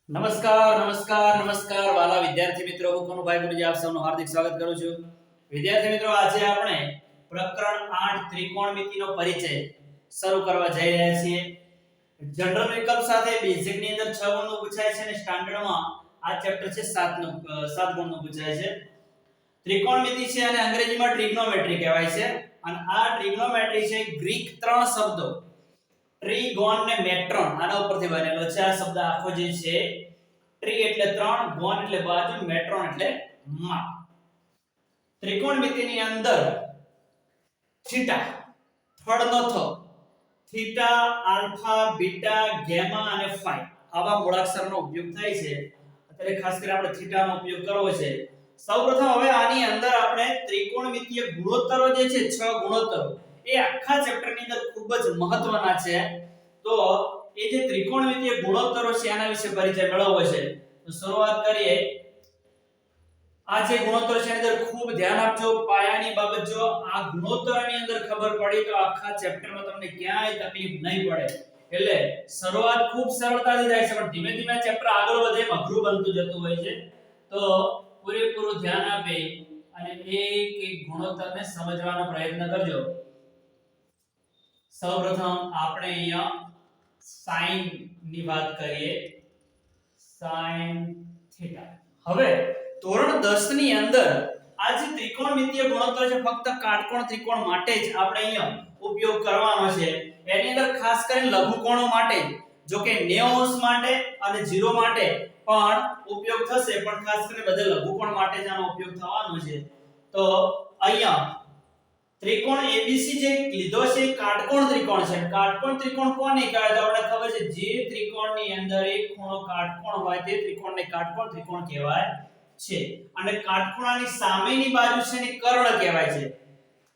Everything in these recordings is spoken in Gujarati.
નમસ્કાર વાલા વિદ્યાર્થી મિત્રો, હું કનુભાઈ ગુરુજી આપ સૌનું હાર્દિક સ્વાગત કરું છું. વિદ્યાર્થી મિત્રો, આજે આપણે પ્રકરણ 8 ત્રિકોણમિતિનો પરિચય શરૂ કરવા જઈ રહ્યા છીએ. જનરલ વિકલ્પ સાથે બેઝિક ની અંદર 6 ગુણનું પૂછાય છે અને સ્ટાન્ડર્ડમાં આ ચેપ્ટર છે 7 ગુણનું પૂછાય છે. ત્રિકોણમિતિ છે અને અંગ્રેજીમાં ટ્રિગ્નોમેટ્રી કહેવાય છે. અને આ ટ્રિગ્નોમેટ્રી છે ગ્રીક 3 શબ્દો ટ્રીગોન ને મેટ્રોન આના ઉપરથી બનેલો છે. આ શબ્દ આખો જે છે ટ્રી એટલે 3, ગોન એટલે બાજુ, મેટ્રોન એટલે માપ. ત્રિકોણમિતિની અંદર થીટા, થર્ડ નો થીટા, આલ્ફા, બીટા, ગામા અને ફાઈ આવા મૂળાક્ષરનો ઉપયોગ થાય છે. અત્યારે ખાસ કરીને આપણે થીટાનો ઉપયોગ કરવો છે. સૌપ્રથમ હવે આની અંદર આપણે ત્રિકોણમિતિય ગુણોત્તરો જે છે 6 ગુણોત્તરો એ આખા ચેપ્ટરની અંદર ખૂબ જ મહત્વના છે. તો એ જે ત્રિકોણમિતિય ગુણોત્તરો છે આના વિશે પરિચય મેળવવો છે. તો શરૂઆત કરીએ. આ જે ગુણોત્તર છે એની અંદર ખૂબ ધ્યાન આપજો. પાયાની બાબત જો આ ગુણોત્તરની અંદર ખબર પડી તો આખા ચેપ્ટરમાં તમને ક્યાંય તકલીફ નહીં પડે. એટલે શરૂઆત ખૂબ સરળતાથી થાય છે, પણ ધીમે ધીમે ચેપ્ટર આગળ વધે એમ અઘરું બનતું જતું હોય છે. તો પૂરેપૂરું ધ્યાન આપે અને એક એક ગુણોત્તરને સમજવાનો પ્રયત્ન કરજો. સૌપ્રથમ આપણે અહીંયા sin ની વાત કરીએ. sin theta. હવે ધોરણ 10 ની અંદર આ જે ત્રિકોણમિતિય ગુણોત્તર છે ફક્ત કાટકોણ ત્રિકોણ માટે જ આપણે અહીંયા ઉપયોગ કરવાનો છે. એની અંદર ખાસ કરીને લઘુકોણો માટે, જો કે 90° માટે અને 0 માટે પણ ઉપયોગ થશે, પણ ખાસ કરીને બધે લઘુકોણ માટે જ આનો ઉપયોગ થવાનો છે. તો અહીંયા ત્રિકોણ ABC જે લીધો છે કાટકોણ ત્રિકોણ છે. કાટકોણ ત્રિકોણ કોને કહેવાય? તો આપણે ખબર છે જે ત્રિકોણની અંદર એક ખૂણો કાટકોણ હોય તે ત્રિકોણને કાટકોણ ત્રિકોણ કહેવાય છે. અને કાટખૂણાની સામેની બાજુ છે ને કર્ણ કહેવાય છે.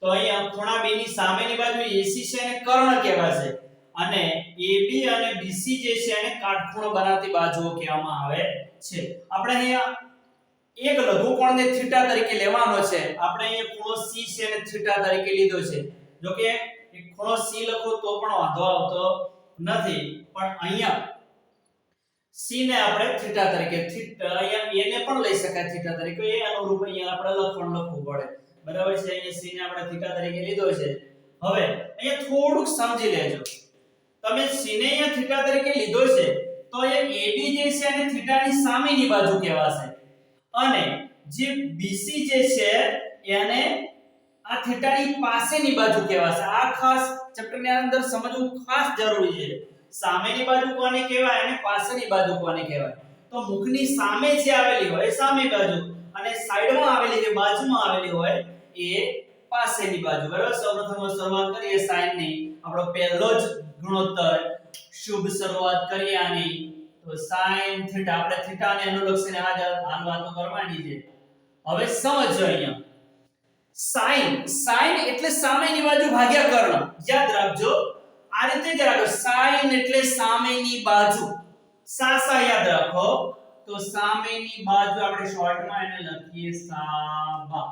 તો અહીંયા ખૂણા B ની સામેની બાજુ AC છે અને કર્ણ કહેવાય છે. અને AB અને BC જે છે એને કાટખૂણો બનાવતી બાજુઓ કહેવામાં આવે છે. આપણે અહીંયા એક લઘુકોણને થીટા તરીકે લેવાનો છે. આપણે અહીંયા ખૂણો C છે અને થીટા તરીકે લીધો છે. જો કે એક ખૂણો C લખો તો પણ વાંધો આવતો નથી, પણ અહીંયા C ને આપણે થીટા તરીકે, અહીંયા A ને પણ લઈ શકાય થીટા તરીકે. એ અનુરૂપ અહીંયા આપણે લખવું પડે. બરાબર છે. અહીંયા C ને આપણે થીટા તરીકે લીધો છે. હવે અહીંયા થોડુંક સમજી લેજો. તમે C ને અહીંયા થીટા તરીકે લીધો છે તો અહીંયા AB જે છે એને થીટાની સામેની બાજુ કહેવાશે. અને જે BC જે છે એને આ થીટાની પાસેની બાજુ કહેવાશે. આ ખાસ ચેપ્ટરની અંદર સમજવું ખાસ જરૂરી છે. સામેની બાજુ કોને કહેવાય અને પાસેની બાજુ કોને કહેવાય? તો મુખની સામે જે આવેલી હોય સામે બાજુ, અને સાઈડમાં આવેલી જે બાજુમાં આવેલી હોય એ પાસેની બાજુ. બરાબર. સૌપ્રથમ શરૂઆત કરીએ sin ની. આપણો પહેલો જ ગુણોત્તર, શુભ શરૂઆત કરીએ આની. તો sin થીટા, આપણે થીટાને અનુલક્ષીને આ વાતો કરવાની છે. હવે સમજો અહીંયા sin એટલે સામેની બાજુ ભાગ્યા કર્ણ. યાદ રાખજો, આ રીતે જ રાખો. sin એટલે સામેની બાજુ. સા યાદ રાખો. તો સામેની બાજુ આપણે શોર્ટમાં એને લખીએ સાબા,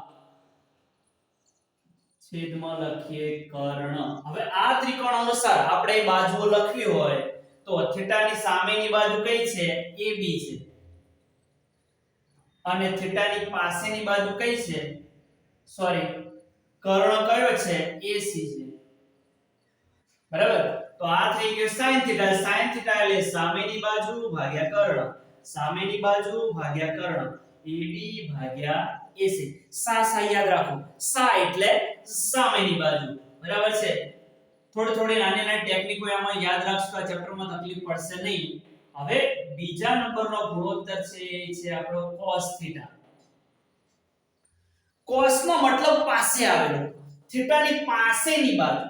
છેદમાં લખીએ કર્ણ. હવે આ ત્રિકોણ અનુસાર આપણે બાજુઓ લખવી હોય તો થીટાની સામેની બાજુ કઈ છે? AB છે. અને થીટાની પાસેની બાજુ કઈ છે? સોરી, કર્ણ કયો છે? AC છે. બરાબર. તો આ થઈ ગયો sin થીટા. sin થીટા એટલે સામેની બાજુ ભાગ્યા કર્ણ. સામેની બાજુ ભાગ્યા કર્ણ. AB ભાગ્યા AC. સા યાદ રાખો. સા એટલે સામેની બાજુ. બરાબર છે. થોડી નાની નાની ટેકનિકો આમાં યાદ રાખશો, આ ચેપ્ટરમાં તકલીફ પડશે નહીં. હવે બીજા નંબરનો ગુણોત્તર છે એ છે આપણો cos થીટા. cos નો મતલબ પાસે આવેલો, થીટાની પાસેની બાજુ.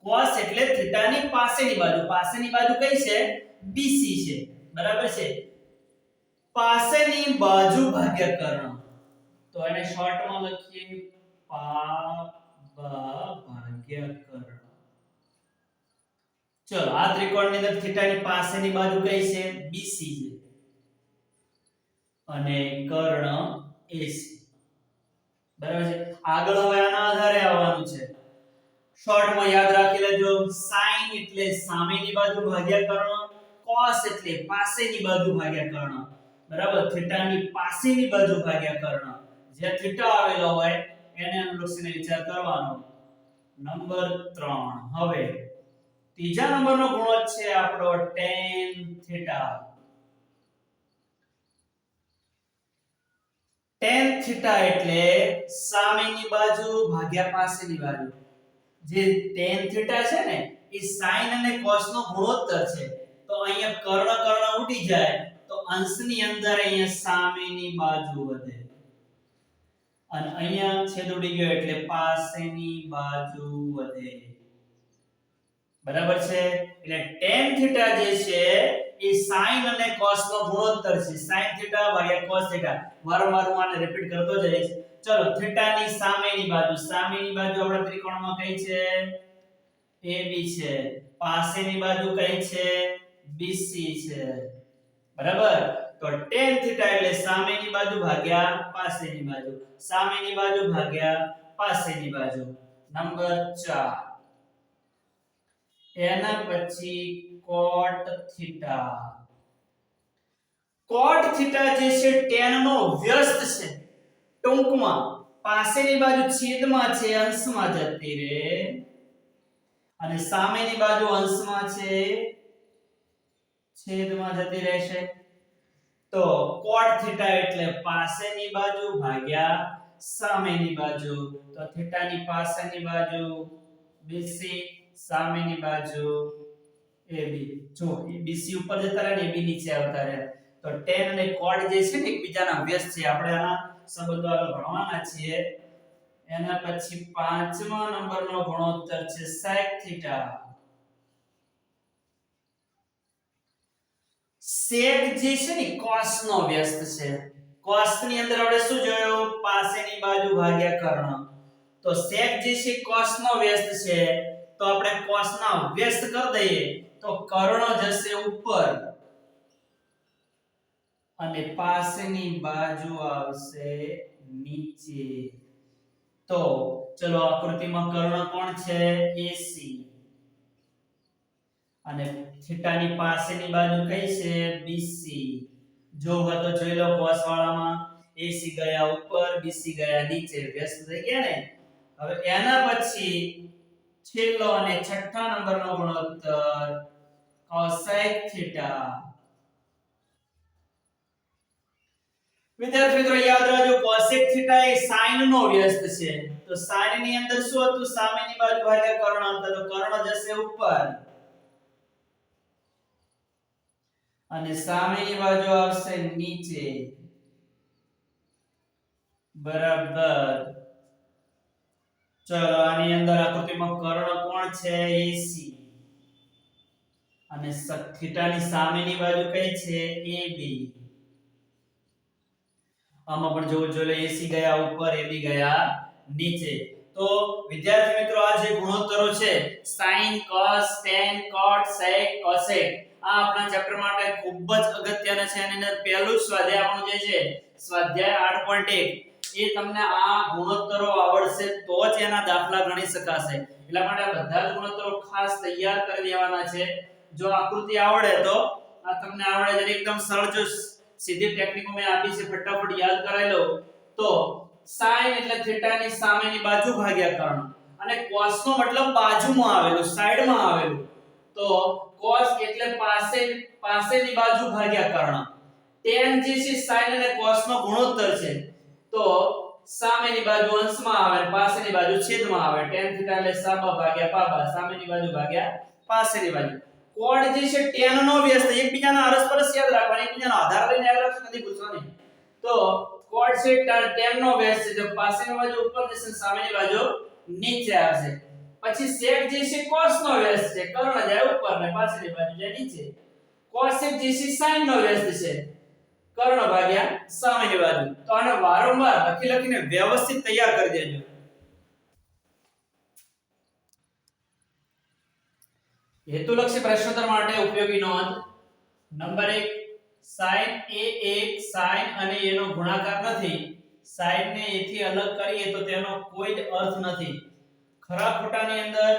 cos એટલે થીટાની પાસેની બાજુ. પાસેની બાજુ કઈ છે? BC છે. બરાબર છે. પાસેની બાજુ ભાગ્યા કર્ણ. તો એને શોર્ટમાં લખીએ પા ભાગ્યા કર્ણ. ચલો, આ ત્રિકોણની અંદર થીટાની પાસેની બાજુ કઈ છે? BC છે. અને કર્ણ AC. બરાબર છે. આગળ હવે આના આધારે આવવાનું છે. શોર્ટમાં યાદ રાખી લેજો. sin એટલે સામેની બાજુ ભાગ્યા કર્ણ, cos એટલે પાસેની બાજુ ભાગ્યા કર્ણ, બરાબર, થીટાની પાસેની બાજુ ભાગ્યા કર્ણ, જે થીટા આવેલો હોય એને અનુલક્ષીને વિચાર કરવાનો. નંબર 3. હવે ત્રીજા નંબરનો ગુણોત્તર છે આપણો tan થીટા. tan થીટા એટલે સામેની બાજુ ભાગ્યા પાસેની બાજુ. જે tan થીટા છે ને એ sin અને cos નો ગુણોત્તર છે. તો અહીંયા કર્ણ ઉડી જાય તો અંશની અંદર અહીંયા સામેની બાજુ વધે અને અહીંયા છેદ ઉડી ગયો એટલે પાસેની બાજુ વધે. બરાબર છે? એટલે tan થીટા જે છે એ sin અને cos નો ગુણોત્તર છે. sin થીટા ભાગ્યા cos થીટા. વારંવાર હું આને રિપીટ કરતો જઈશ. ચલો, થીટાની સામેની બાજુ આપણા ત્રિકોણમાં કઈ છે? AB છે. પાસેની બાજુ કઈ છે? BC છે. બરાબર? તો tan થીટા એટલે સામેની બાજુ ભાગ્યા પાસેની બાજુ. સામેની બાજુ ભાગ્યા પાસેની બાજુ. નંબર 4. એના પછી cot થીટા. cot થીટા જે છે tan નો વ્યસ્ત છે. ટૂંકમાં પાસેની બાજુ છેદમાં છે, અંશમાં જતી રહે અને સામેની બાજુ અંશમાં છે, છેદમાં જતી રહેશે. તો cot થીટા એટલે પાસેની બાજુ ભાગ્યા સામેની બાજુ. તો થીટાની પાસેની બાજુ BC, સામેની બાજુ AB. જો BC ઉપર જતા રહે ને AB નીચે આવતા રહે. તો tan અને cot જે છે ને એકબીજાના વ્યસ્ત છે. આપણે આના સંબંધો આગળ ભણવાના છીએ. એના પછી 5મા નંબરનો ગુણોત્તર છે sec થીટા. sec જે છે ને cos નો વ્યસ્ત છે. cos ની અંદર આપણે શું જોયું? પાસેની બાજુ ભાગ્યા કર્ણ. તો sec જે છે cos નો વ્યસ્ત છે. તો આપણે cos ના વ્યસ્ત કરી દઈએ તો કર્ણ જશે ઉપર અને પાસેની બાજુ આવશે નીચે. તો ચલો આકૃતિમાં કર્ણ કોણ છે? AC. અને થીટાની પાસેની બાજુ કઈ છે? BC. જો હોય તો જોઈ લો, cos વાળામાં AC ગયા ઉપર, BC ગયા નીચે, વ્યસ્ત થઈ ગયા ને. હવે એના પછી છેલ્લો અને છઠ્ઠા નંબરનો ગુણોત્તર cosec થીટા. વિદ્યાર્થી મિત્રો યાદ રાખજો, cosec થીટા એ sin નો વ્યસ્ત છે. તો sin ની અંદર શું હતું? સામેની બાજુ ભાગ્યા કર્ણ હતા. તો કર્ણ જશે ઉપર અને સામેની બાજુ આવશે નીચે. બરાબર. ચલો આની અંદર આકૃતિમાં કર્ણ કોણ છે? AC. અને થીટાની સામેની બાજુ કઈ છે? AB. આમાં પણ જોવું જોઈએ, AC ગયા ઉપર, AB ગયા નીચે. તો વિદ્યાર્થી મિત્રો આ જે ગુણોત્તરો છે sin, cos, tan, cot, sec, cosec, આ આપણા ચેપ્ટર માટે ખૂબ જ અગત્યના છે. અને અંદર પહેલું જ સ્વાધ્યાય આપણું જે છે સ્વાધ્યાય 8.1, એ તમને આ ગુણોત્તરો આવડશે તો જ એના દાખલા ગણી શકાશે. એટલા માટે આ બધા જ ગુણોત્તરો ખાસ તૈયાર કરી દેવાના છે. જો આકૃતિ આવડે તો આ તમને આવડે છે. એકદમ સરળ જો સીધી ટેકનિકો મેં આપી છે, ફટાફટ યાદ કરાવી લો. તો sin એટલે થીટાની સામેની બાજુ ભાગ્યા કર્ણ, અને cos નો મતલબ બાજુમાં આવેલું, સાઈડમાં આવેલું. તો cos એટલે પાસેની બાજુ ભાગ્યા કર્ણ. tan જે છે sin અને cos નો ગુણોત્તર છે. તો સામેની બાજુ અંશમાં આવે, પાસેની બાજુ છેદમાં આવે. tan થીટા એટલે સાબા ભાગ્યા પાબા, સામેની બાજુ ભાગ્યા પાસેની બાજુ. cot જે છે tan નો વ્યસ્ત, એકબીજાના અરસપરસ યાદ રાખવાના, એકબીજાનો આધાર લઈને યાદ રાખશો, કદી ભૂલશો નહીં. તો cot છે tan નો વ્યસ્ત છે. જો પાસેની બાજુ ઉપર જશે, સામેની બાજુ નીચે આવશે. પછી sec જે છે cos નો વ્યસ્ત છે. કર્ણ જાય ઉપર ને પાસેની બાજુ જાય નીચે. cosec જે છે sin નો વ્યસ્ત છે. કર્ણ ભાગ્યા સામેની બાજુ. તો આને વારંવાર લખીને વ્યવસ્થિત તૈયાર કરી દેજો. હેતુલક્ષી પ્રશ્નોત્તર માટે ઉપયોગી નોંધ. નંબર 1, sin એ એક sin અને a નો ગુણાકાર નથી. sin ને a થી અલગ કરીએ તો તેનો કોઈ જ અર્થ નથી. ખરા ખોટાની અંદર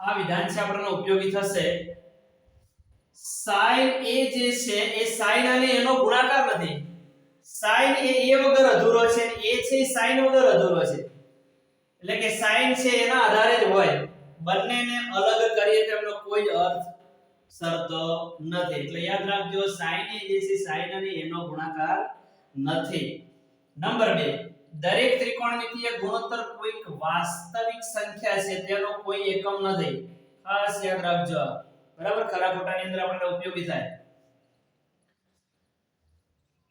આ વિધાન છે આપણને ઉપયોગી થશે. sin a જે છે એ sin અને એનો ગુણાકાર નથી. sin એ a વગર અધૂરો છે અને a છે એ sin વગર અધૂરો છે. એટલે કે sin છે એના આધારે જ હોય. બંનેને અલગ કરીએ તો એમનો કોઈ અર્થ સરતો નથી. એટલે યાદ રાખજો sin એ જે છે sin અને એનો ગુણાકાર નથી. નંબર 2, દરેક ત્રિકોણમિતિય ગુણોત્તર કોઈક વાસ્તવિક સંખ્યા છે તેનો કોઈ એકમ નથી. ખાસ યાદ રાખજો. બરાબર, ખરા ખોટાની અંદર આપણને ઉપયોગી થાય.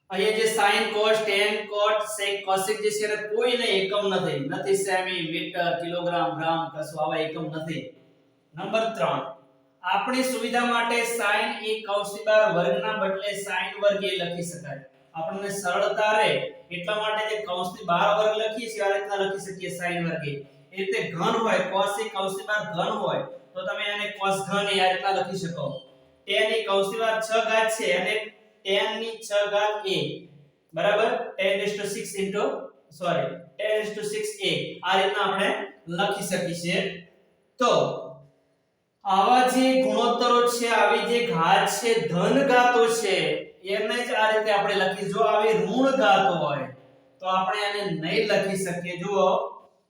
અહીંયા જે sin cos tan cot sec cosec જે છે એને કોઈને એકમ નથી સેમી મીટર કિલોગ્રામ ગ્રામ કશું આવા એકમ નથી. નંબર 3, આપણી સુવિધા માટે sin એ કૌંસની બહાર વર્ગના બદલે sin વર્ગ એ લખી શકાય. આપણને સરળતા રહે એટલા માટે જે કૌંસની બહાર વર્ગ લખીએ છીએ આ રીતના લખી શકીએ sin વર્ગ એ. એ રીતે ઘન હોય cos એ કૌંસની બહાર ઘન હોય તો તમે એને cos ઘન એ આ રીતના લખી શકો. tan એ કૌંસની બહાર 6 ઘાત છે અને tan ની 6 ઘાત a બરાબર 10 to 6a આ રીતના આપણે લખી શકીએ છીએ. તો આવા જે ગુણોત્તરો છે આવી જે ઘાત છે ધન ઘાતો છે એને જ આ રીતે આપણે લખી. જો આવી ઋણ ઘાતો હોય તો આપણે આને નહીં લખી શકીએ. જુઓ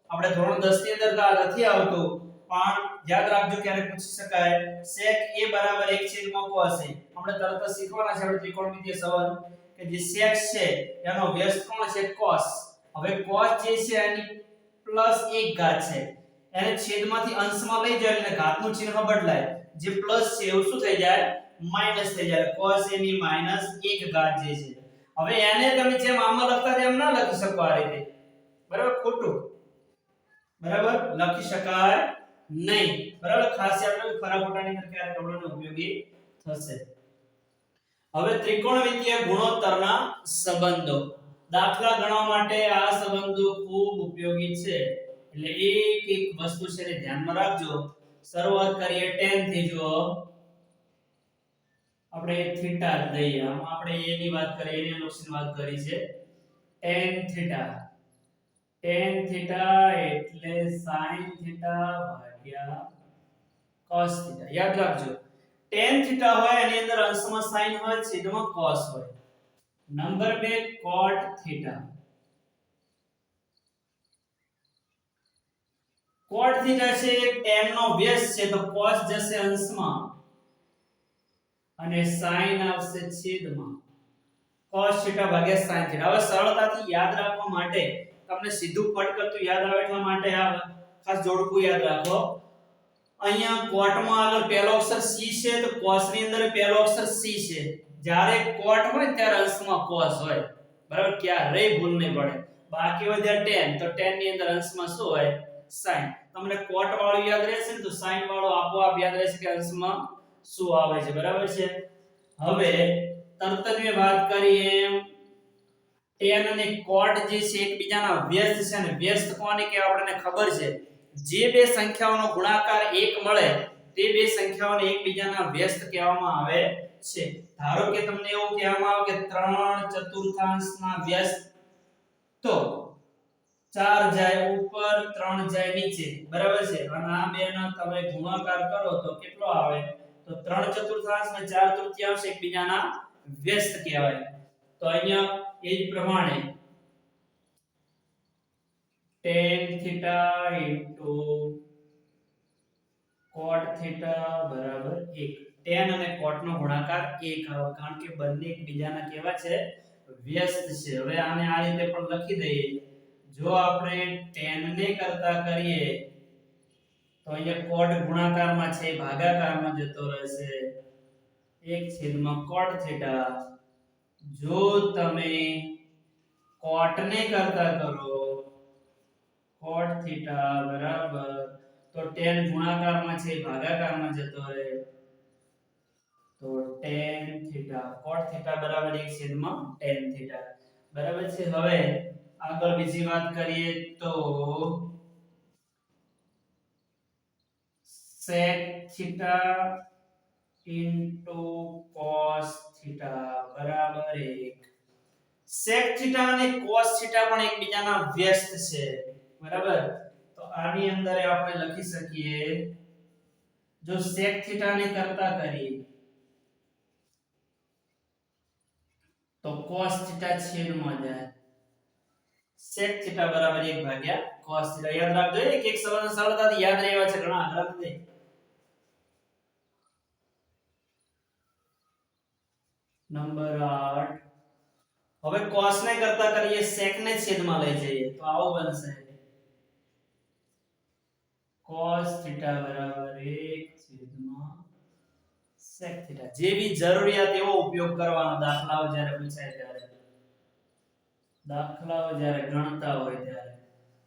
આપણે ધોરણ 10 ની અંદર આ નથી આવતું પણ યાદ રાખજો ક્યારે પૂછી શકાય. sec a બરાબર 1 cos a. આપણે તરત જ શીખવાના છે આપણે ત્રિકોણમિતિય સંબંધ કે જે sec છે એનો વ્યસ્ત કોણ છે cos. હવે cos જે છે એની પ્લસ 1 ઘાત છે એને છેદમાંથી અંશમાં લઈ જાય એટલે ઘાતનું ચિહ્ન બદલાય. જે પ્લસ છે એવું શું થઈ જાય માઈનસ થઈ જાય. cos a ની -1 ઘાત જે છે. હવે એને તમે જેમ આમાં લખતા તેમ ના લખી શકો આ રીતે. બરાબર, ખોટું. બરાબર, લખી શકાય નહીં. બરાબર, ખાસ યાદ રાખજો ખરા ખોટાની અંદર ક્યારે આપણને ઉપયોગી થશે. હવે ત્રિકોણમિતિય ગુણોત્તરના સંબંધો. દાખલા ગણવા માટે આ સંબંધો ખૂબ ઉપયોગી છે. એટલે એક વસ્તુ છે ને ધ્યાનમાં રાખજો. શરૂઆત કરીએ tan થી. જો આપણે થીટા લઈએ આમ આપણે a ની વાત કરીએ એની અનુસની વાત કરી છે tan થીટા. tan થીટા એટલે sin થીટા ભાગ્યા cos થીટા. યાદ રાખજો tan થીટા હોય એની અંદર અંશમાં sin હોય છેદમાં cos હોય. Number 2 cot theta. cot theta છે tan નો વ્યસ્ત છે તો cos જશે અંશમાં અને sin આવશે છેદમાં. cos થીટા ભાગ્યા sin થીટા. હવે સરળતાથી યાદ રાખવા માટે તમને સીધું ફટ કરતું યાદ આવે એટલા માટે આ ખાસ જોડકું યાદ રાખો. અહીંયા cot માં આગળ પહેલો અક્ષર c છે તો cos ની અંદર પહેલો અક્ષર c છે. જ્યારે cot હોય ત્યારે અંશમાં cos હોય. બરાબર, ક્યારેય ભૂલ નહીં પડે. બાકી વધ્યા tan તો tan ની અંદર અંશમાં શું હોય sin. તમને cot વાળું યાદ રહેશે ને તો sin વાળું આપોઆપ યાદ રહેશે કે અંશમાં શું આવે છે. બરાબર છે. હવે તરત જ મેં વાત કરી એમ tan અને cot જે છે એકબીજાના વ્યસ્ત છે અને વ્યસ્ત કોને કહેવાય આપણને ખબર છે. જે બે સંખ્યાઓનો ગુણાકાર 1 મળે તે બે સંખ્યાઓને એકબીજાના વ્યસ્ત કહેવામાં આવે છે. ધારો કે તમને એવું કહેવામાં આવે કે 3/4 ના વ્યસ્ત તો 4 જાય ઉપર 3 જાય નીચે. બરાબર છે. અને આ બેનો તમે ગુણાકાર કરો તો કેટલો આવે તો 3/4 અને 4/3 એકબીજાના વ્યસ્ત કહેવાય. તો અહીંયા એ જ પ્રમાણે tan થીટા cot થીટા બરાબર 1. tan અને cot નો ગુણાકાર 1 આવે કારણ કે બંને એકબીજાના કેવા છે વ્યસ્ત છે. હવે આને આ રીતે પણ લખી દઈએ. જો આપણે tan ને કરતા કરીએ તો અહીંયા cot ગુણાકારમાં છે ભાગાકારમાં જતો રહેશે 1/cot થીટા. જો તમે cot ને કરતા કરો cot થીટા બરાબર તો tan ગુણાકારમાં છે ભાગાકારમાં જતો રહે તો tan થીટા. cot થીટા બરાબર 1/tan થીટા. બરાબર છે. હવે આગળ બીજી વાત કરીએ તો sec થીટા cos થીટા બરાબર 1. sec થીટા અને cos થીટા પણ એકબીજાના વ્યસ્ત છે. બરાબર, તો આની અંદર આપણે લખી શકીએ જો sec થીટા ને કરતા કરીએ તો cos થીટા છેદમાં જાય sec થીટા બરાબર 1 ભાગ્યા cos થીટા. યાદ રાખજો એક એક સરળતાથી યાદ રહેવા છે, ઘણા અઘરા નથી. નંબર 8. હવે cos ને કરતા કરીએ sec ને છેદમાં લઈ જઈએ તો આવું બનશે cos થીટા બરાબર 1 છેદમાં sec થીટા. જેવી જરૂરિયાત એવો ઉપયોગ કરવાનો દાખલાઓ જ્યારે પૂછાય ત્યારે, દાખલાઓ જ્યારે ગણતા હોય ત્યારે.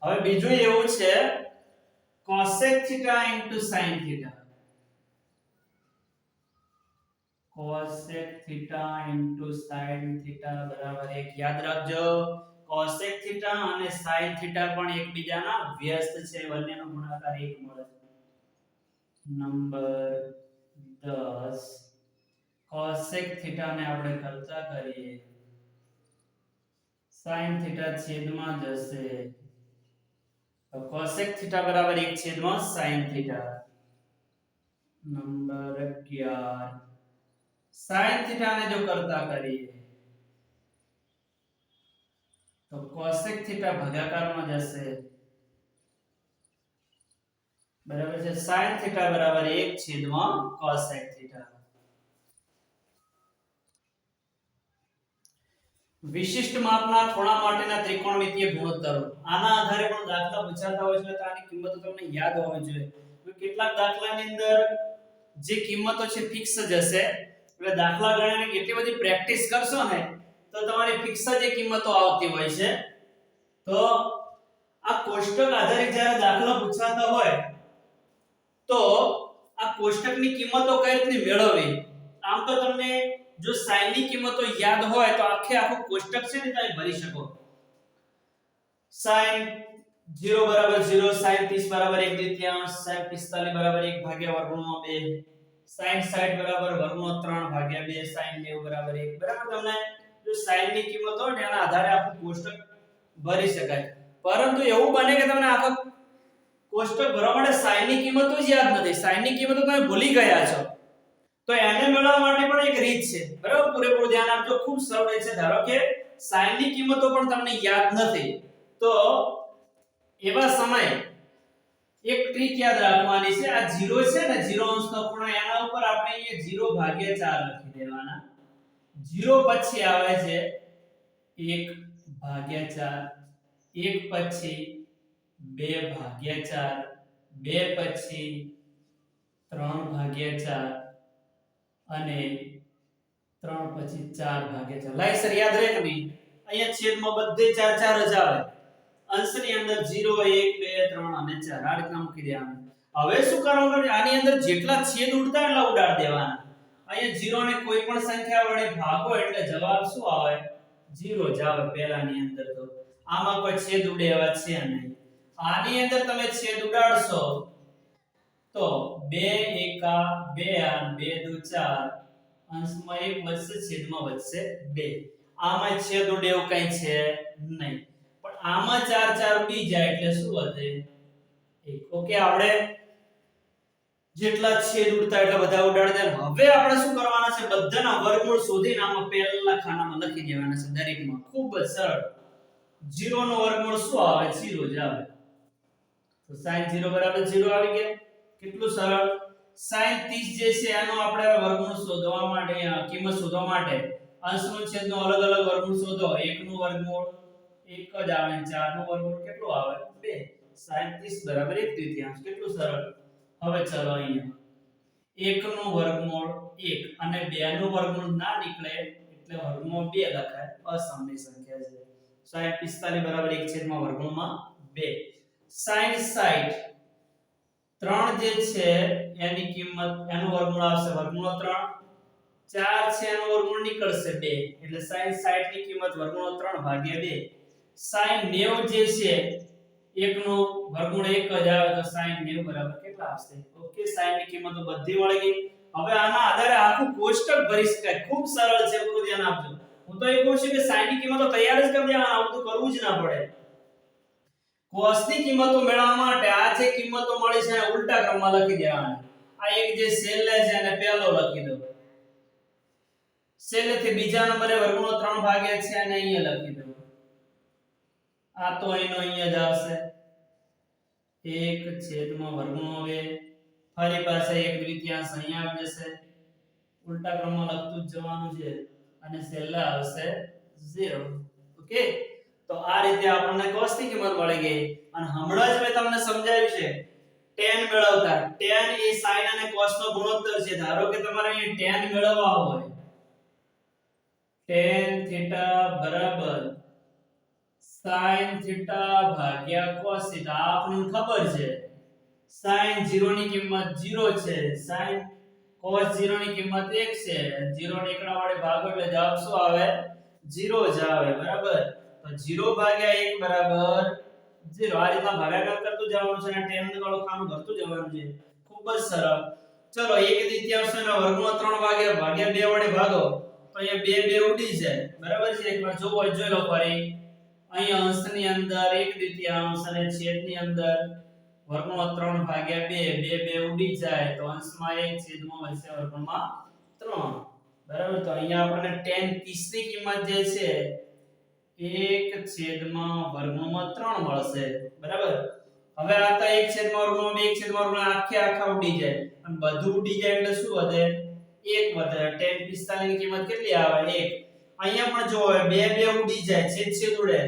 હવે બીજું એવું છે cosec theta sin theta. cosec theta sin theta બરાબર 1. યાદ રાખજો cosec થીટા અને sin થીટા પણ એકબીજાના વ્યસ્ત છે, બંનેનો ગુણાકાર 1 મળે. નંબર 10. cosec થીટા ને આપણે કરતા કરીએ sin થીટા છેદમાં જશે તો cosec થીટા બરાબર 1 છેદમાં sin theta. Number 11. sin theta ને જો કરતા કરીએ તો cosec થીટા ભાગાકારમાં જશે બરાબર છે. sin થીટા બરાબર 1 છેદમાં cosec થીટા. વિશિષ્ટ માપના ખૂણા માટેના ત્રિકોણમિતીય ગુણોત્તરો. આના આધારે પણ દાખલા પૂછાતા હોય છે, તો આની કિંમતો તમને યાદ હોવી જોઈએ. તો કેટલાક દાખલાની અંદર જે કિંમતો છે ફિક્સ જ હશે, એટલે દાખલા ગણીને કેટલી બધી પ્રેક્ટિસ કરશો ને તો તમારી ફિક્સ જ એ કિંમતો આવતી હોય છે. તો આ કોષ્ટક આધારિત જ્યારે દાખલા પૂછાતા હોય તો આ કોષ્ટકની કિંમતો કઈ રીતે મેળવવી. આમ તો તમને જો sin ની કિંમતો યાદ હોય તો આખું કોષ્ટક છે ને તમે ભરી શકો. sin 0 બરાબર 0, sin 30 બરાબર 1/3, sin 45 બરાબર 1 ભાગ્યા વર્ગમૂળમાં 2, sin 60 બરાબર વર્ગમૂળ 3 ભાગ્યા 2, sin 90 બરાબર 1. બરાબર. તમને જો sin ની કિંમત હોય ને એના આધારે આખું કોષ્ટક ભરી શકાય. પરંતુ એવું બને કે તમને આખું કોષ્ટક ભરવા માટે sin ની કિંમતો જ યાદ નથી, sin ની કિંમતો તમે ભૂલી ગયા છો, તો એને મેળવવા માટે પણ એક રીત છે. બરાબર. પૂરેપૂરું ધ્યાન આપજો, ખૂબ સરળ રીત છે. ધારો કે sin ની કિંમતો પણ તમને યાદ નથી તો એવા સમયે એક ટ્રીક યાદ રાખવાની છે. આ 0 છે ને 0 અંશનો ખૂણો, એના ઉપર આપણે અહીંયા 0 ભાગ્યા 4 લખી દેવાના. 0 પછી આવે છે 1 ભાગ્યા 4, 1 પછી 2 ભાગ્યા 4, 2 પછી 3 ભાગ્યા 4 અને 3 પછી 4 ભાગ્યા 4. લાઈ સર યાદ રહે કે નહીં? અહીંયા છેદમાં બધે 4 4 જ આવે. અંશની અંદર 0 1 2 3 અને 4 આ રીતના મૂકી દેવાનું. હવે શું કરવાનું? આની અંદર જેટલા છેદ ઉડતા એટલા ઉડાડ દેવાના. અહીંયા 0 ને કોઈ પણ સંખ્યા વડે ભાગો એટલે જવાબ શું આવે? 0 જ આવે પહેલાની અંદર. તો આમાં કોઈ છેદ ઉડે એવા છે નહીં. આની અંદર તમે છેદ ઉડાડશો તો 2 એકા 2 અને 2 દુ 4, અંશમાં 1 વધશે, છેદમાં વધશે 2. આમાં છેદ ઉડે એવું કઈ છે નહીં, પણ આમાં 4 4 બી જાય એટલે શું વધે? 1. ઓકે. આપણે જેટલા છેદ ઉડતા એટલા બધા ઉડાડી દે. હવે આપણે શું કરવાના છે? બધાના વર્ગમૂળ શોધીને આમાં પહેલા ખાનામાં લખી દેવાના છે દરેકમાં. ખૂબ જ સરળ. 0 નો વર્ગમૂળ શું આવે? 0 જ આવે. તો sin 0 બરાબર 0 આવી ગયા. કેટલું સરળ. sin 30 જે છે એનો આપણે વર્ગમૂળ શોધવા માટે, કિંમત શોધવા માટે અંશનો છેદનો અલગ અલગ વર્ગમૂળ શોધો. 1 નું વર્ગમૂળ 1 જ આવે, 4 નું વર્ગમૂળ કેટલું આવે? 2. sin 30 બરાબર 1/3. કેટલું સરળ. હવે ચલો અહીંયા 1 નું વર્ગમૂળ 1 અને 2 નું વર્ગમૂળ ના નીકળે એટલે વર્ગમૂળ 2 લખાય. અસમની સંખ્યા છે. sin 45 બરાબર 1 છેદમાં વર્ગમૂળમાં 2. sin 60 3 જે છે એની કિંમત, એનું વર્ગમૂળ આવશે વર્ગમૂળ 3. 4 છે એનું વર્ગમૂળ નીકળશે 2 એટલે sin 60 ની કિંમત વર્ગમૂળ 3 ભાગ્યા 2. sin 90 જે છે 1 નું વર્ગમૂળ 1 જ આવે તો sin 90 બરાબર કેટલા આવશે? ઓકે. sin ની કિંમતો બધી મળી ગઈ. હવે આના આધારે આખું કોષ્ટક ભરી શકાય. ખૂબ સરળ છે, પૂરું ધ્યાન આપજો. હું તો એ કહું છું કે sin ની કિંમતો તૈયાર જ કરી દેવાના, આવું તો કરવું જ ના પડે. cos ની કિંમતો મેળવવા માટે આ જે કિંમતો મળી છે એને ઉલટા ક્રમમાં લખી દેવાના. આ એક જે છેલ્લે છે એને પહેલો લખી દો. છેલ્લેથી બીજા નંબરે વર્ગમૂળ 3 ભાગ્યા છે અને અહીંયા લખી દો. આ તો અહીંનો અહીંયા જ આવશે 1 છેદમાં વર્ગમૂળ 2. ફરી પાસે 1/3 અહીંયા આવી જશે. ઉલટા ક્રમમાં લખતું જ જવાનું છે અને છેલ્લા આવશે 0. ઓકે, તો આ રીતે આપણને cos ની કિંમત મળી ગઈ. અને હમણાં જ મેં તમને સમજાવ્યું છે tan મેળવતા. tan એ sin અને cos નો ગુણોત્તર છે. ધારો કે તમારે અહીં tan મેળવવા હોય tan θ બરાબર sin θ ભાગ્યા cos θ. આપણને ખબર છે sin 0 ની કિંમત 0 છે, sin cos 0 ની કિંમત 1 છે. 0 ને એકડા વડે ભાગો એટલે જવાબ શું આવે? 0 જ આવે. બરાબર, તો 0 ભાગ્યા 1 બરાબર 0. આ રીતના ભાગાકાર કરતું જવાનું છે અને tan વાળું ખાનું ભરતું જવાનું છે. ખૂબ જ સરળ. ચલો 1/3 ના વર્ગમૂળ 3 ભાગ્યા 2 વડે ભાગો તો અહીંયા 2 ઉડી જાય. બરાબર છે, એકવાર જોવો જોઈ લો ફરી. અહીંયા અંશની અંદર 1/3 અને છેદની અંદર વર્ગમૂળ 3 ભાગ્યા 2. 2 ઉડી જાય તો અંશમાં 1 છેદમાં વચ્ચે વર્ગમૂળમાં 3. બરાબર, તો અહીંયા આપણને tan 30 ની કિંમત જે છે 1 છેદમાં વર્ગમૂળમાં 3 મળશે. બરાબર, હવે આ તો 1 છેદમાં વર્ગમૂળમાં 2 1 છેદમાં વર્ગમૂળમાં આખા ઉડી જાય અને બધું ઉડી જાય એટલે શું વધે? 1 વધે. tan 45 ની કિંમત કેટલી આવે? 1. અહીંયા પણ જો 2 ઉડી જાય, છેદ ઉડે.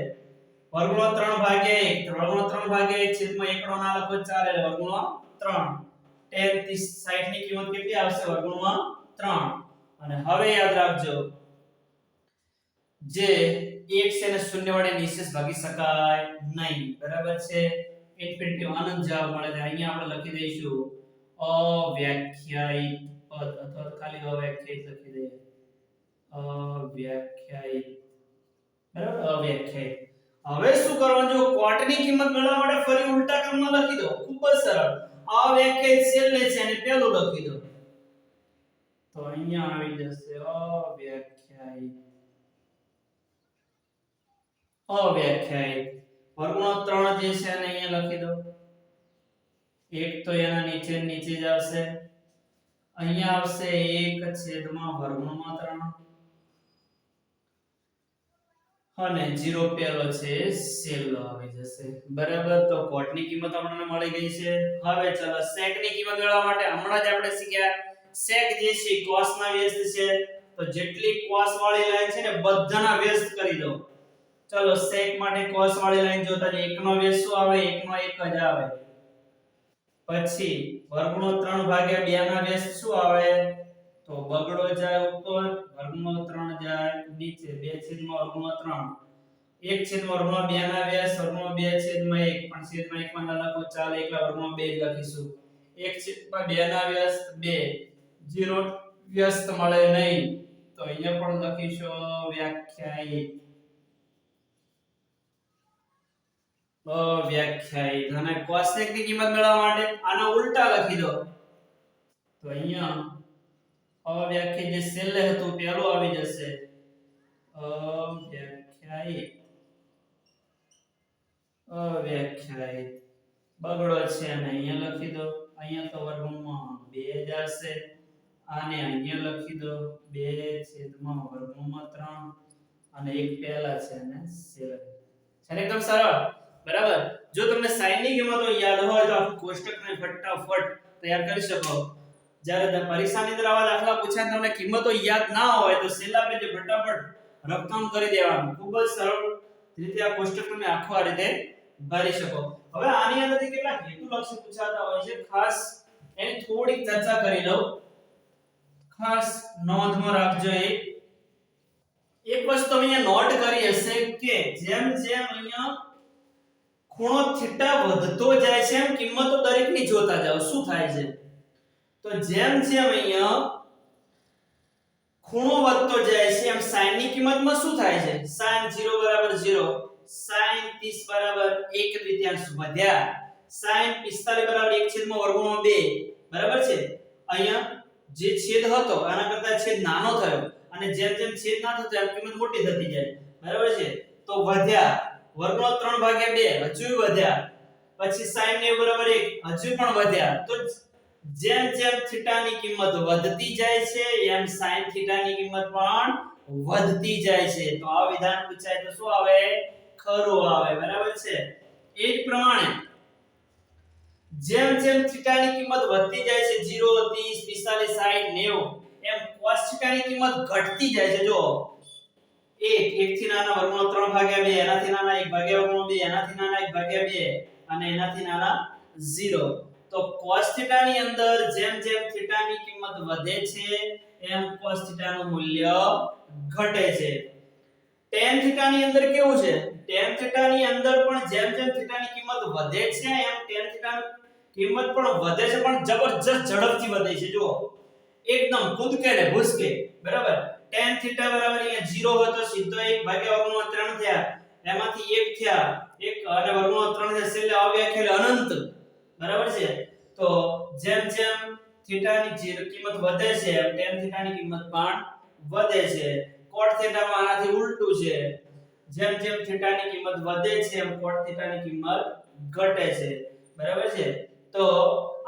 વર્ગમૂળ 3 ભાગ્યા 1 તો વર્ગમૂળ 3 ભાગ્યા 1 છેદમાં એકડો ના લખો ચાલે એટલે વર્ગમૂળ 3. tan 60 ની કિંમત કેટલી આવશે? વર્ગમૂળ 3. અને હવે યાદ રાખજો જે 1 છે ને 0 વડે નિશેષ ભાગી શકાય નહીં. બરાબર છે, ઇન્ફિનિટી અનંત જવાબ મળે છે. અહીંયા આપણે લખી દઈશું અવ્યાખ્યાયિત પદ અથવા ખાલી અવ્યાખ્યાયિત લખી દઈએ. અવ્યાખ્યાયિત. બરાબર, અવ્યાખ્યાયિત. હવે શું કરવાનું? જો કોટની કિંમત મેળવવા માટે ફરી ઉલટા ક્રમમાં લખી દો. ખૂબ જ સરળ. અવ્યાખ્યાયિત છેલ્લે છે અને પહેલું લખી દો તો અહીંયા આવી જશે અવ્યાખ્યાયિત. અવ્યાખ્યાયિત વર્ગમૂળ 3 જે છે અને અહીંયા લખી દો. 1 તો એના નીચે જ આવશે. અહીંયા આવશે 1 છેદમાં વર્ગમૂળમાં 3 અને 0 પહેલો છે છેલ્લો આવી જશે. બરાબર, તો કોટની કિંમત આપણને મળી ગઈ છે. હવે ચલો sec ની કિંમત મેળવવા માટે હમણાં જ આપણે શીખ્યા sec જે છે cos ના વ્યસ્ત છે. તો જેટલી cos વાળી લાઈન છે ને બધાના વ્યસ્ત કરી દો. ચલો sec માટે cos વાળી લાઈન જોતા જ 1 નો વ્યસ્ત શું આવે? 1 નો 1 જ આવે. પછી વર્ગમૂળ 3 ભાગ્યા 2 ના વ્યસ્ત શું આવે? તો બગડો જાય ઉપર, વર્ગમૂળ 3 જાય નીચે. 2 છેદમાં વર્ગમૂળ 3. 1 છેદમાં વર્ગમૂળ 2 ના વ્યસ્ત વર્ગમૂળ 2 છેદમાં 1. પણ છેદમાં 1 માં ના લખો ચાલે, એકલા વર્ગમૂળ 2 જ લખીશું. 1 છેદમાં 2 ના વ્યસ્ત 2. 0 વ્યસ્ત મળે નહીં તો અહીંયા પણ લખીશું વ્યાખ્યાયિત. અવ્યાખ્યાયિત. અને cosec ની કિંમત મેળવવા માટે આના ઉલટા લખી દો તો અહીંયા અવ્યાખ્યાયિત જે છેલ્લે હતું પહેલું આવી જશે અવ્યાખ્યાયિત. અવ્યાખ્યાયિત બગડો છે અને અહીંયા લખી દો. અહીંયા તો વર્ગમૂળમાં 2 જ આવશે. આને અહીંયા લખી દો 2 છેદમાં વર્ગમૂળમાં 3 અને 1 પહેલા છે અને છેલ્લે છે. એકદમ સરળ. બરાબર, જો તમને sin ની કિંમતો યાદ હોય તો આખું કોષ્ટકને ફટાફટ તૈયાર કરી શકો. જ્યારે પરીક્ષાની અંદર આવા દાખલા પૂછાય તમને કિંમતો યાદ ના હોય તો છેલ્લા પેજે ફટાફટ રકમ કરી દેવાનું. ખૂબ જ સરળ રીતે આ કોષ્ટક તમે આખો આ રીતે ભરી શકો. હવે આની અંદરથી કેટલાક હેતુલક્ષી પૂછાતા હોય છે, ખાસ એની થોડીક ચર્ચા કરી લઉં. ખાસ નોંધમાં રાખજો. એક વસ્તુ અહીંયા નોટ કરી હશે કે જેમ જેમ અહીંયા ખૂણો થીટા વધતો જાય છે એમ કિંમતો દરેકની જોતા જાઓ. શું થાય છે? તો જેમ જેમ અહીંયા ખૂણો વધતો જાય છે એમ sin ની કિંમતમાં શું થાય છે? sin 0 બરાબર 0, sin 30 બરાબર 1/3 વધ્યા, sin 45 બરાબર 1 છેદમાં વર્ગમૂળ 2. બરાબર છે, અહીંયા જે છેદ હતો આના કરતા છેદ નાનો થયો અને જેમ જેમ છેદ ના થતો એમ કિંમત મોટી થતી જાય. બરાબર છે, તો વધ્યા. વર્ગમૂળ 3 ભાગ્યા 2 હજુ વધ્યા. પછી sin 90 બરાબર 1 હજુ પણ વધ્યા. તો જેમ જેમ થીટાની કિંમત વધતી જાય છે એમ sin થીટાની કિંમત પણ વધતી જાય છે. તો આ વિધાન પૂછાય તો શું આવે? ખરું આવે. બરાબર છે. એ જ પ્રમાણે જેમ જેમ થીટાની કિંમત વધતી જાય છે 0 30 45 60 90 એમ cos થીટાની કિંમત ઘટતી જાય છે. જો 1 થી નાના વર્ગમૂળ 3/2 એનાથી નાના 1/2 એનાથી નાના 1/2 અને એનાથી નાના 0. તો cos થીટાની અંદર જેમ જેમ થીટાની કિંમત વધે છે એમ cos થીટાનું મૂલ્ય ઘટે છે. tan થીટાની અંદર કેવું છે? tan થીટાની અંદર પણ જેમ જેમ થીટાની કિંમત વધે છે એમ tan થીટાની કિંમત પણ વધે છે, પણ જબરજસ્ત ઝડપથી વધે છે. જો એકદમ કૂદકે ને ભૂસકે. બરાબર. tan થીટા બરાબર અહીંયા 0 હોય તો સીધો 1/3 થયા, એમાંથી 1 થયા, 1 અને વર્ગમૂળ 3 થયા, છેલ્લે અવ્યાખ્યાય અનંત. બરાબર છે. તો જેમ જેમ થીટાની કિંમત વધે છે એમ tan થીટાની કિંમત પણ વધે છે. cot થીટામાં આનાથી ઉલટું છે. જેમ જેમ થીટાની કિંમત વધે છે એમ cot થીટાની કિંમત ઘટે છે. બરાબર છે. તો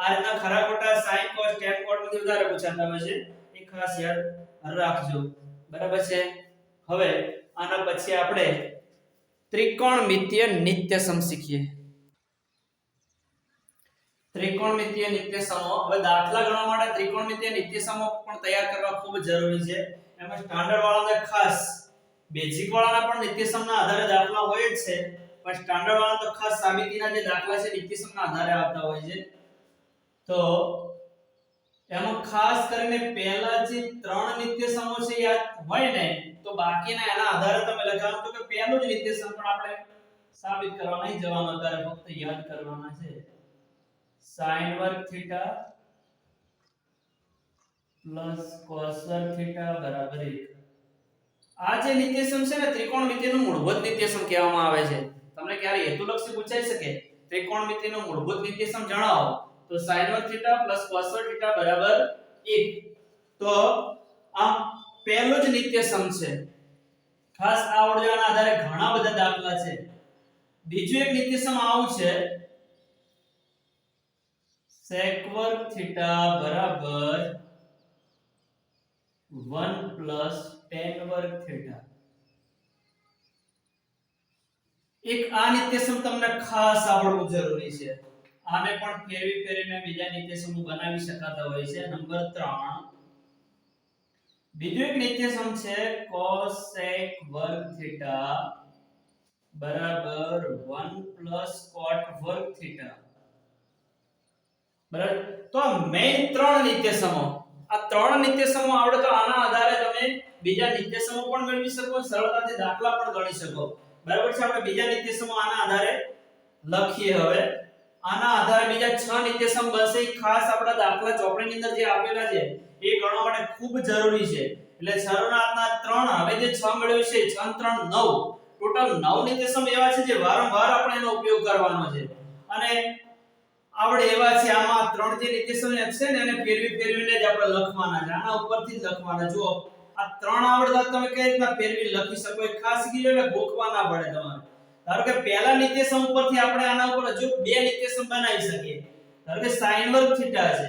આ રીતના ખરા ખોટા sin cos tan cot માંથી વધારે પૂછાતા હોય છે. એ ખાસ યાદ રાખજો. બરાબર છે. હવે આના પછી આપણે ત્રિકોણમિતિય નિત્યસમ શીખીએ. ત્રિકોણમિતિય નિત્યસમો. હવે દાખલા ગણવા માટે ત્રિકોણમિતિય નિત્યસમો પણ તૈયાર કરવા ખૂબ જરૂરી છે. એમાં સ્ટાન્ડર્ડ વાળાને ખાસ, બેઝિક વાળાના પણ નિત્યસમના આધારે દાખલા હોય જ છે, પણ સ્ટાન્ડર્ડ વાળા તો ખાસ સાબિતીના જે દાખલા છે નિત્યસમના આધારે આવતા હોય છે. તો એમાં ખાસ કરીને પહેલા જે 3 નિત્યસમો છે યાદ હોય ને, તો બાકીના એના આધારે તમે લખવાનું કે પહેલું જ નિત્યસમ પણ આપણે સાબિત કરવા નહીં જવાનું, ત્યારે ફક્ત યાદ કરવાના છે. sin વર્ગ થીટા પ્લસ cos વર્ગ થીટા બરાબર 1. આ જે નિત્યસમ છે ને ત્રિકોણમિતિયનું મૂળભૂત નિત્યસમ કહેવામાં આવે છે. તમને ક્યારે હેતુલક્ષી પૂછાઈ શકે ત્રિકોણમિતિયનું મૂળભૂત નિત્યસમ જણાવો, તો sin વર્ગ થીટા પ્લસ cos વર્ગ થીટા બરાબર 1. તો આ પહેલું જ નિત્યસમ છે. ખાસ આ આવડવાના આધારે ઘણા બધા દાખલા છે. બીજું એક નિત્યસમ આવું છે, sec વર્ગ થીટા બરાબર 1 પ્લસ tan વર્ગ થીટા. એક આ નિત્યસમ તમને ખાસ આવડવું જરૂરી છે. આને પણ ફેરવી ફેરવીને બીજા નિત્યસમ બનાવી શકાતા હોય છે. નંબર 3 બીજું એક નિત્યસમ છે cos sec વર્ગ થીટા બરાબર 1 પ્લસ cot વર્ગ થીટા. બરાબર. તો આ મેઈન 3 નિત્યસમો, આ 3 નિત્યસમો આવડે તો આના આધારે તમે બીજા નિત્યસમો પણ મેળવી શકો, સરળતાથી દાખલા પણ ગણી શકો. બરાબર છે. આપણે બીજા નિત્યસમો આના આધારે લખીએ. હવે આના આધારે બીજા 6 નિત્યસમ બનશે. ખાસ આપણા દાખલા ચોપડીની અંદર જે આપેલા છે એ ગણવા માટે ખૂબ જરૂરી છે. એટલે શરૂઆતના 3, હવે જે 6 મેળવ્યું છે 6 3 9, ટોટલ 9 નિત્યસમ એવા છે જે વારંવાર આપણે એનો ઉપયોગ કરવાનો છે. અને આપણે એવા છે આમાં 3 જે નિત્યસમ છે ને એને ફેરવી ફેરવીને જ આપણે લખવાના છે. આના ઉપરથી જ લખવાના. જો આ 3 આવડતા તમે કઈ રીતના ફેરવી લખી શકો એ ખાસ કીધું, એટલે ગોખવા ના પડે તમારે. ધારો કે પહેલા નિત્યસમ ઉપરથી આપણે આના ઉપર હજુ 2 નિત્યસમ બનાવી શકીએ. ધારો કે sin વર્ગ થીટા છે,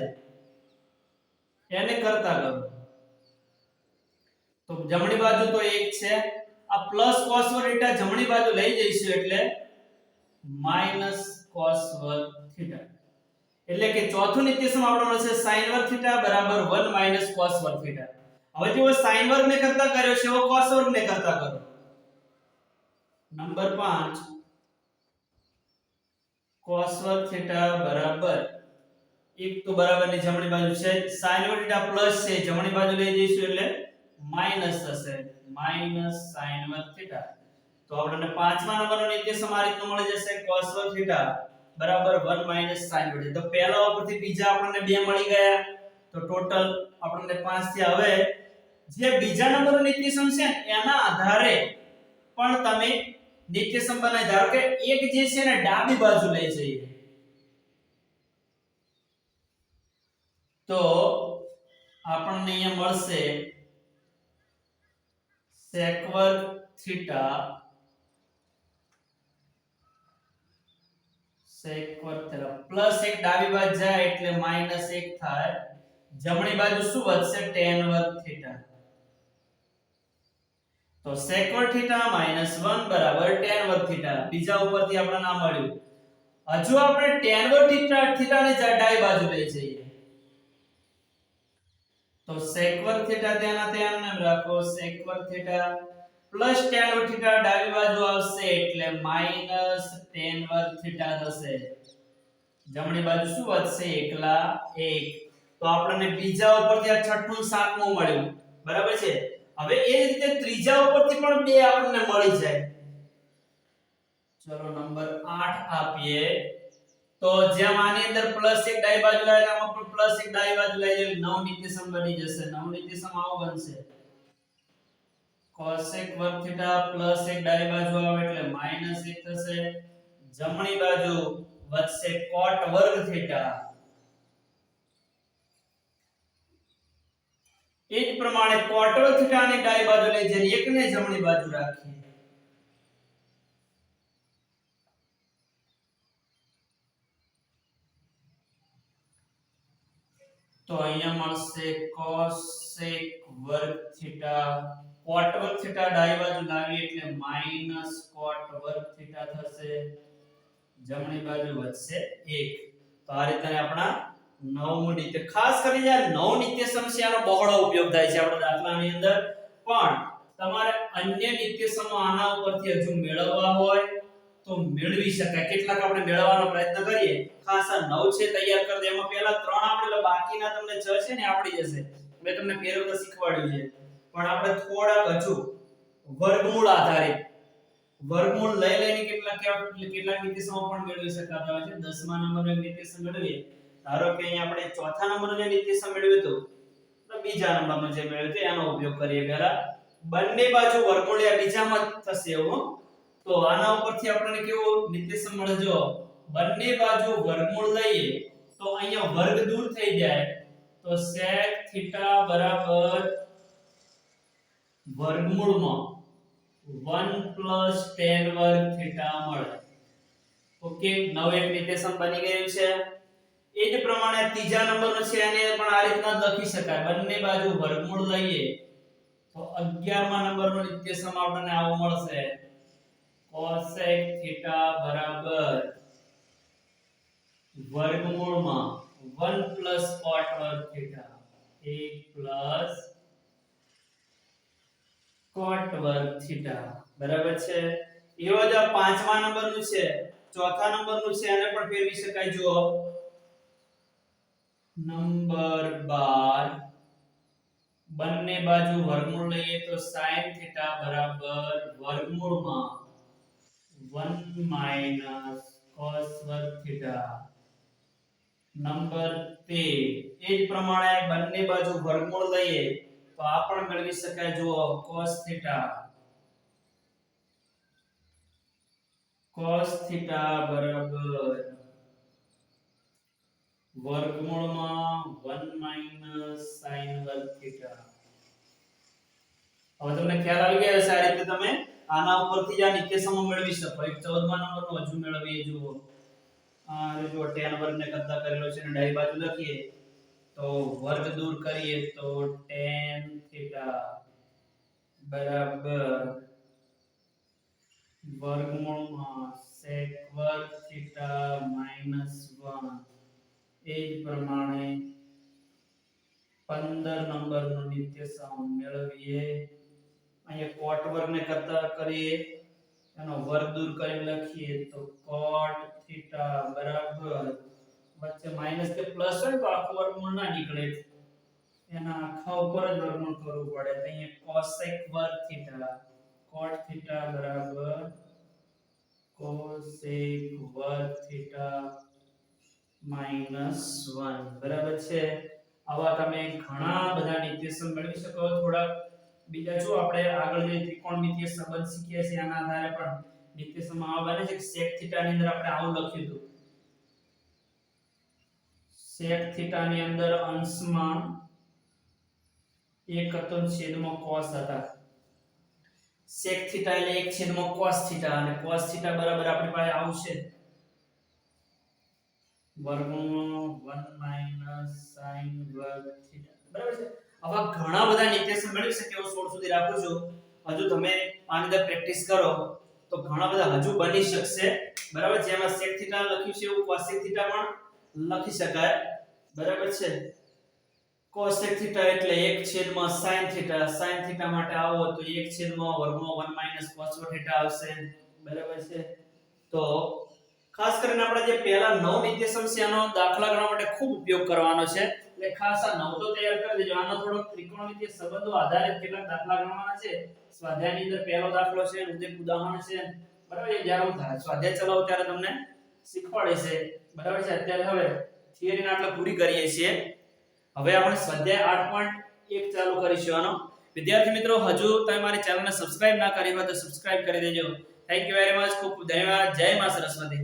એને કરતા કરો તો જમણી બાજુ તો 1 છે. આ પ્લસ cos વર્ગ થીટા જમણી બાજુ લઈ જઈશું એટલે માઈનસ cos વર્ગ થીટા. એટલે કે ચોથું નિત્યસમ આપણો મળશે sin વર્ગ થીટા બરાબર 1 માઈનસ cos વર્ગ થીટા. હવે જો sin વર્ગ ને કરતા કર્યો છે, હવે cos વર્ગ ને કરતા કરો. નંબર 5 cos વર્ગ થીટા બરાબર 1 તો બરાબર ની જમણી બાજુ છે, sin વર્ગ થીટા પ્લસ છે, જમણી બાજુ લઈ જઈશું એટલે માઈનસ થશે, માઈનસ sin વર્ગ થીટા. તો આપણને પાંચમા નંબરનો નિત્યસમ આ રીતનો મળી જશે cos વર્ગ થીટા બરાબર 1 માઈનસ sin વર્ગ. તો પહેલા ઉપરથી બીજા આપણને 2 મળી ગયા, તો ટોટલ આપણને 5 થયા. હવે જે બીજા નંબરનો નિત્યસમ છે એના આધારે પણ તમે નિત્યસમ બનાવી. ધારો કે એક જે છે ને ડાબી બાજુ લઈ જઈએ તો આપણને અહીંયા મળશે sec વર્ગ થીટા sec વર્ગ થીટા પ્લસ 1 ડાબી બાજુ જાય એટલે -1 થાય જમણી બાજુ શું વધશે tan વર્ગ થીટા તો sec વર્ગ થીટા -1 બરાબર tan વર્ગ થીટા બીજા ઉપરથી આપણને ના મળ્યું હજુ આપણે tan વર્ગ થીટા ને ડાબી બાજુ લઈ જઈએ તો sec વર્ગ થીટા ત્યાં નામ રાખો sec વર્ગ થીટા પ્લસ tan વર્ગ થીટા ડાબી બાજુ આવશે એટલે માઈનસ tan વર્ગ થીટા થશે જમણી બાજુ શું વધશે એકલા 1 તો આપણને બીજા ઉપરથી આ છઠ્ઠું સાતમું મળ્યું બરાબર છે હવે એ રીતે ત્રીજા ઉપરથી પણ બે આપણને મળી જાય ચલો નંબર 8 આપીએ તો જેમ આની અંદર +1 ડાબી બાજુ લાવે આમાં પણ +1 ડાબી બાજુ લઈ જાય 9 નિત્યસમ બની જશે 9 નિત્યસમ આવો બનશે cosec વર્ગ થીટા +1 ડાબી બાજુ આવે એટલે -1 થશે જમણી બાજુ વધશે cot વર્ગ થીટા એ જ પ્રમાણે cot વર્ગ થીટાની ડાબી બાજુ લઈ જઈને એકને જમણી બાજુ રાખીએ તો અહીંયા મળશે cosec વર્ગ થીટા cot વર્ગ થીટા ડાબી બાજુ લાવી એટલે -cot વર્ગ થીટા થશે જમણી બાજુ વધશે 1 તો આ રીતે આપણા નવમું નિત્ય ખાસ કરીને આ નવ નિત્ય સમસ્યાનો બહોળો ઉપયોગ થાય છે આપણા દાખલાની અંદર પણ તમારે અન્ય નિત્ય સમો આના ઉપરથી હજુ મેળવવા હોય તો મેળવી શકાય કેટલાક આપણે મેળવવાનો પ્રયત્ન કરીએ ખાસ આ 9 છે તૈયાર કરી દે એમાં પહેલા 3 આપણે બાકીના તમને 6 છે ને આવડી જશે મેં તમને ફેરવતા શીખવાડ્યું છે પણ આપણે થોડાક હજુ વર્ગમૂળ આધારિત વર્ગમૂળ લઈ લઈને કેટલાક નિત્યસમો પણ મેળવી શકાતા હોય છે 10મા નંબરનો નિત્યસમ મેળવીએ ધારો કે અહીં આપણે ચોથા નંબરનો જે નિત્યસમ મેળવ્યો તો બીજા નંબરનો જે મેળવ્યો તો એનો ઉપયોગ કરીએ પહેલા બંને બાજુ વર્ગમૂળ આ બીજામાં થશે એવું તો આના ઉપરથી આપણને કેવો નિત્યસમ મળે જો બંને બાજુ વર્ગમૂળ લઈએ તો અહીંયા વર્ગ દૂર થઈ જાય તો sec થીટા બરાબર વર્ગમૂળમાં 1 tan વર્ગ થીટા મળે ઓકે નવ એક નિત્યસમ બની ગયું છે એ જ પ્રમાણે ત્રીજા નંબરનો છે એને પણ આ રીતના લખી શકાય બંને બાજુ વર્ગમૂળ લઈએ તો 11મા નંબરનો નિત્યસમ આપણને આવો મળશે cosec થીટા બરાબર વર્ગમૂળમાં 1 cot વર્ગ થીટા 1 cot વર્ગ થીટા બરાબર છે એવો જ 5મા નંબરનું છે ચોથા નંબરનું છે એને પણ ફેરવી શકાય જો નંબર 12 બંને બાજુ વર્ગમૂળ લઈએ તો sin થીટા બરાબર વર્ગમૂળમાં 1 cos વર્ગ થીટા નંબર 13 એ જ પ્રમાણે બંને બાજુ વર્ગમૂળ લઈએ તો આ પણ મેળવી શકાય જો cos થીટા બરાબર વર્ગમૂળમાં 1 sin વર્ગ થીટા હવે તમને ખ્યાલ આવી ગયો હશે આ રીતે તમે આના ઉપરથી આ નિત્યસમો મેળવી શકો એક 14મા નંબરનો હજુ મેળવીએ જુઓ આ જો tan વર્ગને કદા કરેલો છે અને ડાબી બાજુ લખીએ તો વર્ગ દૂર કરીએ તો tan થીટા બરાબર વર્ગમૂળમાં sec વર્ગ થીટા -1 એ જ પ્રમાણે 15 નંબરનો નિત્યસમ મેળવીએ અહીંયા cot વર્ગને કરતા કરીએ એનો વર્ગ દૂર કરી લખીએ તો cot થીટા બરાબર વચ્ચે માઈનસ કે પ્લસ હોય તો આખું વર્ગમૂળ ના નીકળે એના આખા ઉપર જ વર્ગમૂળ કરવું પડે તો અહીંયા cosec વર્ગ થીટા cot થીટા બરાબર cosec વર્ગ થીટા -1 બરાબર છે આવા તમે ઘણા બધા નિત્યસમ મેળવી શકો થોડા બીજા જો આપણે આગળ જે ત્રિકોણમિતિય સંબંધ શીખ્યા છે આના આધારે પણ નિત્યસમ આવા બને છે કે sec થીટા ની અંદર આપણે આવું લખ્યું હતું sec થીટા ની અંદર અંશમાં 1 હતો છેદમાં cos હતા sec થીટા એટલે 1 છેદમાં cos થીટા અને cos થીટા બરાબર આપણી પાસે આવશે વર્ગમૂળ 1 sin વર્ગ થીટા બરાબર છે. આવા ઘણા બધા નિત્યસમ મેળવી શકે હું 16 સુધી રાખું છું. હજુ તમે આની અંદર પ્રેક્ટિસ કરો તો ઘણા બધા હજુ બની શકશે બરાબર. જેમાં sec થીટા લખ્યું છે એવું cosec થીટા પણ લખી શકાય બરાબર છે. cosec થીટા એટલે 1 sin થીટા, sin થીટા માટે આવો તો 1 વર્ગમૂળ 1 cos થીટા આવશે બરાબર છે. તો ખાસ કરીને આપણે જે પહેલા 9 નિત્યસમ છે આનો દાખલા ગણવા માટે ખૂબ ઉપયોગ કરવાનો છે. એટલે ખાસ આ 9 તો તૈયાર કરી દેજો. આનો થોડો ત્રિકોણમિતિય સંબંધો આધારિત કેટલાક દાખલા ગણવાના છે. સ્વાધ્યાયની અંદર પહેલો દાખલો છે, એક ઉદાહરણ છે બરાબર. જ્યારે હું સ્વાધ્યાય ચલાવું ત્યારે તમને શીખવાડે છે બરાબર છે. અત્યારે હવે થિયરીને આપણે પૂરી કરીએ છીએ. હવે આપણે સ્વાધ્યાય 8.1 ચાલુ કરીશું આનો. વિદ્યાર્થી મિત્રો હજુ તમે મારી ચેનલને સબસ્ક્રાઇબ ના કરી હોય તો સબસ્ક્રાઇબ કરી દેજો. Thank you very much. ખૂબ ધન્યવાદ. જય માં સરસ્વતી.